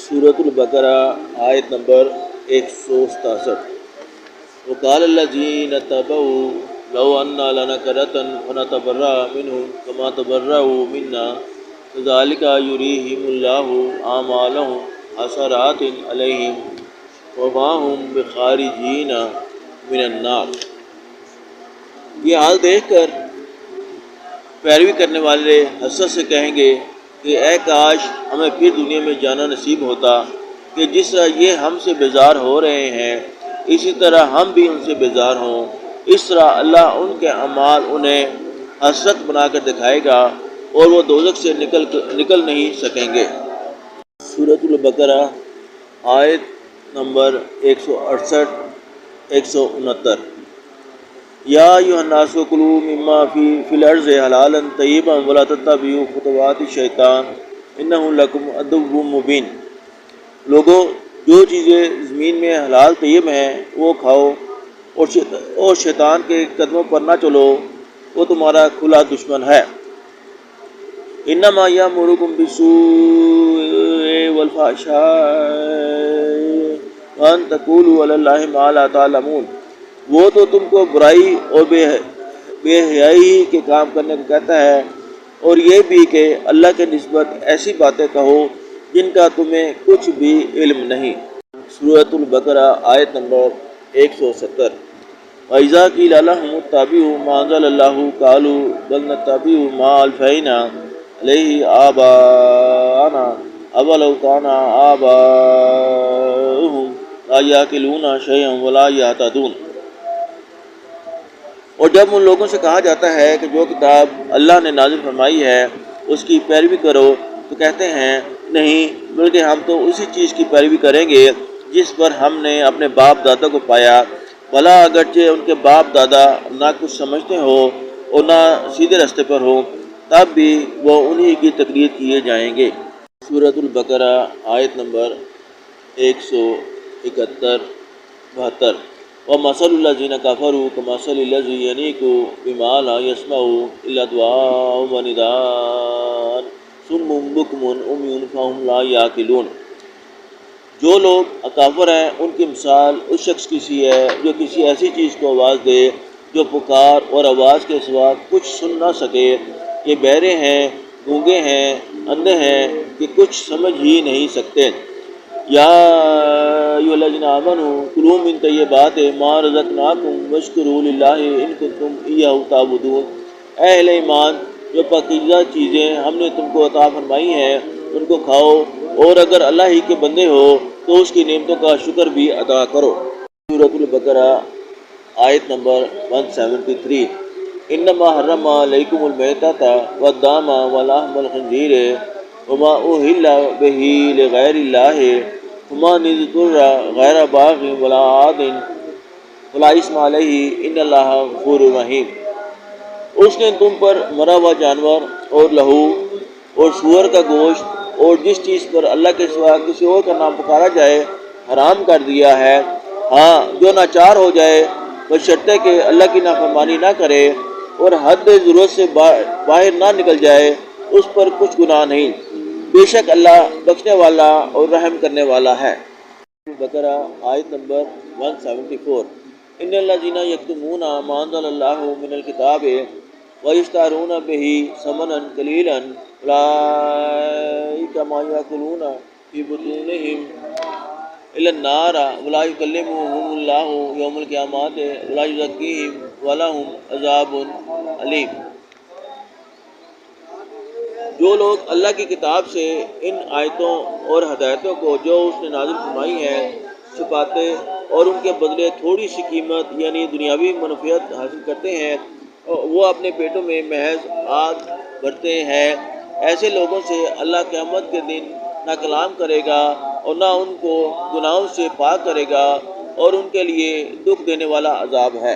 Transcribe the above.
سورۃ البقرہ آیت نمبر 167۔ وقال الذین اتبعوا لو ان لنا کرۃ فنتبرأ منهم كما تبرؤوا منا كذلك يريهم الله اعمالهم حسرات علیہم وما هم بخارجین من النار۔ یہ حال دیکھ کر پیروی کرنے والے حسرت سے کہیں گے کہ اے کاش ہمیں پھر دنیا میں جانا نصیب ہوتا کہ جس طرح یہ ہم سے بیزار ہو رہے ہیں اسی طرح ہم بھی ان سے بیزار ہوں۔ اس طرح اللہ ان کے اعمال انہیں حسرت بنا کر دکھائے گا اور وہ دوزخ سے نکل نہیں سکیں گے۔ سورۃ البقرہ آیت نمبر 168 169۔ یا ایھا الناس کلوا مما فی الارض حلالا طیبا ولا تتبعوا خطوات الشیطان انہ لکم عدو مبین۔ لوگوں، جو چیزیں زمین میں حلال طیب ہیں وہ کھاؤ اور شیطان کے قدموں پر نہ چلو، وہ تمہارا کھلا دشمن ہے۔ انما یامرکم بالسوء والفحشاء وان تقولوا علی اللہ ما لا تعلمون۔ وہ تو تم کو برائی اور بے حیائی کے کام کرنے کو کہتا ہے اور یہ بھی کہ اللہ کے نسبت ایسی باتیں کہو جن کا تمہیں کچھ بھی علم نہیں۔ سورۃ البقرہ آیت نمبر 170۔ وَإِذَا قِيلَ لَهُمُ اتَّبِعُوا مَا أَنزَلَ اللَّهُ قَالُوا بَلْ نَتَّبِعُ مَا أَلْفَيْنَا عَلَيْهِ آبَاءَنَا أَوَلَوْ كَانَ آبَاؤُهُمْ لَا يَعْقِلُونَ شَيْئًا وَلَا يَهْتَدُونَ۔ اور جب ان لوگوں سے کہا جاتا ہے کہ جو کتاب اللہ نے نازل فرمائی ہے اس کی پیروی کرو تو کہتے ہیں نہیں، بلکہ ہم تو اسی چیز کی پیروی کریں گے جس پر ہم نے اپنے باپ دادا کو پایا، بھلا اگرچہ ان کے باپ دادا نہ کچھ سمجھتے ہو اور نہ سیدھے راستے پر ہو تب بھی وہ انہی کی تقلید کیے جائیں گے۔ سورۃ البقرہ آیت نمبر 171-72۔ وَمَثَلُ الَّذِينَ كَفَرُوا كَمَثَلِ الَّذِي يَنِيقُ بِمَا لَا يَسْمَعُ إِلَّا دُعَاءً وَنِدَاءً صُمٌّ بُكْمٌ عُمْيٌ فَهُمْ لَا يَعْقِلُونَ۔ جو لوگ کافر ہیں ان کی مثال اس شخص کی سی ہے جو کسی ایسی چیز کو آواز دے جو پکار اور آواز کے سوا کچھ سن نہ سکے۔ یہ بہرے ہیں، گونگے ہیں، اندھے ہیں کہ کچھ سمجھ ہی نہیں سکتے۔ یا ایھا الذین آمنوا کلوا من طیبات ما رزقناکم واشکروا للہ ان کنتم ایہ تعبدون۔ اے اہل ایمان، جو پاکیزہ چیزیں ہم نے تم کو عطا فرمائی ہیں ان کو کھاؤ اور اگر اللہ ہی کے بندے ہو تو اس کی نعمتوں کا شکر بھی ادا کرو۔ سورۃ البقرہ آیت نمبر 173۔ انما حرم علیکم المیتۃ والدم ولحم الخنزیر وما اہل بہ لغیر اللہ فمن اضطر غیر باغ ولا عاد فلا اثم علیہ ان اللہ غفور رحیم۔ اس نے تم پر مرا ہوا جانور اور لہو اور سور کا گوشت اور جس چیز پر اللہ کے سوا کسی اور کا نام پکارا جائے حرام کر دیا ہے، ہاں جو ناچار ہو جائے بشرطے کہ اللہ کی نافرمانی نہ کرے اور حد ضرورت سے باہر نہ نکل جائے اس پر کچھ گناہ نہیں، بے شک اللہ بخشنے والا اور رحم کرنے والا ہے۔ بقرہ آیت نمبر 174۔ ان الذین یکتمون ما انزل اللہ من الکتاب ویشترون بہ ثمنا قلیلا اولئک ما یأکلون فی بطونہم الا النار ولا یکلمہم اللہ یوم القیامۃ ولا یزکیہم ولہم عذاب علیم۔ جو لوگ اللہ کی کتاب سے ان آیتوں اور ہدایتوں کو جو اس نے نازل فرمائی ہیں چھپاتے اور ان کے بدلے تھوڑی سی قیمت یعنی دنیاوی منفعت حاصل کرتے ہیں، وہ اپنے پیٹوں میں محض آگ بھرتے ہیں، ایسے لوگوں سے اللہ قیامت کے دن نہ کلام کرے گا اور نہ ان کو گناہوں سے پاک کرے گا اور ان کے لیے دکھ دینے والا عذاب ہے۔